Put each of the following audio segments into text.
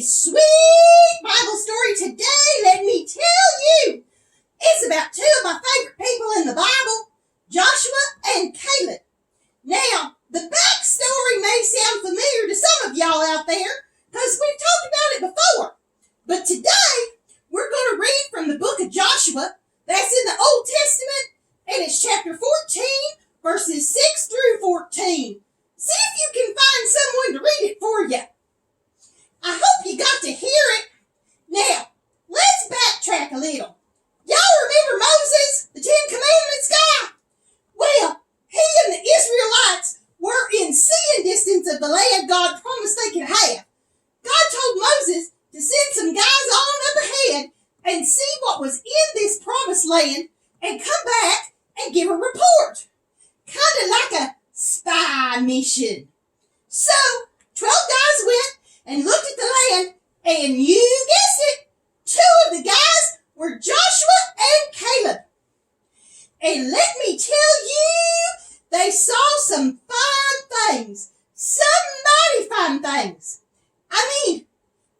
sweet Bible story today, let me tell you. It's about two of my favorite people in the Bible, Joshua and Caleb. Now, the backstory may sound familiar to some of y'all out there because we've talked about it before. But today, we're going to read from the book of Joshua. That's in the Old Testament, and it's chapter 14, verses 6 through 14. See if you can find someone to read it for you. I hope you got to hear it. Now, let's backtrack a little. Y'all remember Moses, the Ten Commandments guy? Well, he and the Israelites were in seeing distance of the land God promised they could have. God told Moses to send some guys on up ahead and see what was in this promised land and come back and give a report. Kind of like a spy mission. So, 12 guys went and looked at the land, and you guessed it, two of the guys were Joshua and Caleb. And let me tell you, they saw some fine things, some mighty fine things. I mean,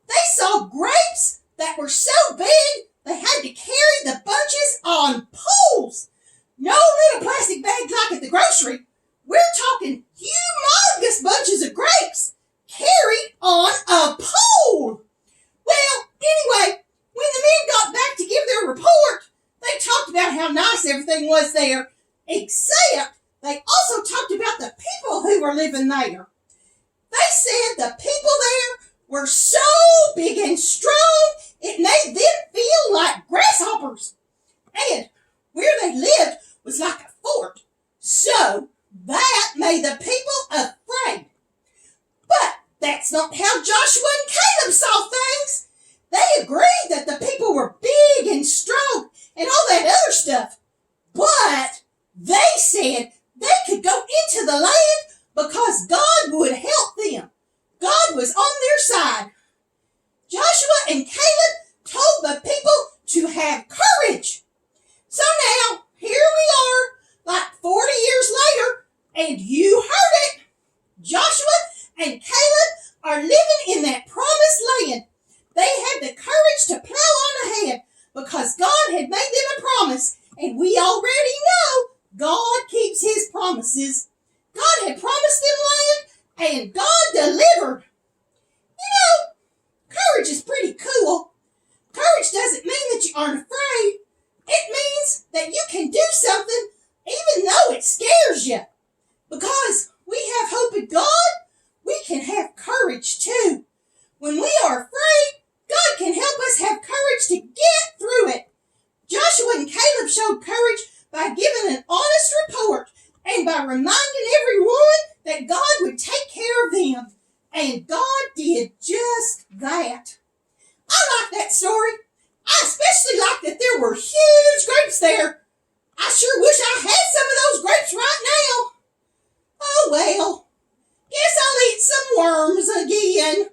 they saw grapes that were so big they had to carry the bunches on poles. No little plastic bags like at the grocery. We're talking humongous bunches of grapes carried on a pole. Well, anyway, when the men got back to give their report, they talked about how nice everything was there, except they also talked about the people who were living there. They said the people there were so big and strong, it made them feel like grasshoppers. And where they lived was like a fort. So that made the people afraid. But that's not how Joshua and Caleb saw things. They agreed that the people were big and strong and all that other stuff. But they said they could go into the land because God would help them. God was on their side. Joshua and Caleb told the people to have courage. So now, here we are, like 40 years later, and you heard it. Joshua and Caleb are living in that promised land. They had the courage to plow on ahead because God had made them a promise, and we already know God keeps his promises. God had promised them land, and God delivered. You know, courage is pretty cool. Courage doesn't mean that you aren't afraid. It means that you can do something even though it scares you. Because we have hope in God, we can have courage too. When we are afraid, God can help us have courage to get through it. Joshua and Caleb showed courage by giving an honest report and by reminding everyone that God would take care of them. And God did just that. I like that story. I especially like that there were huge grapes there. I sure wish I had some of those grapes right now. Oh well, guess I'll eat some worms again.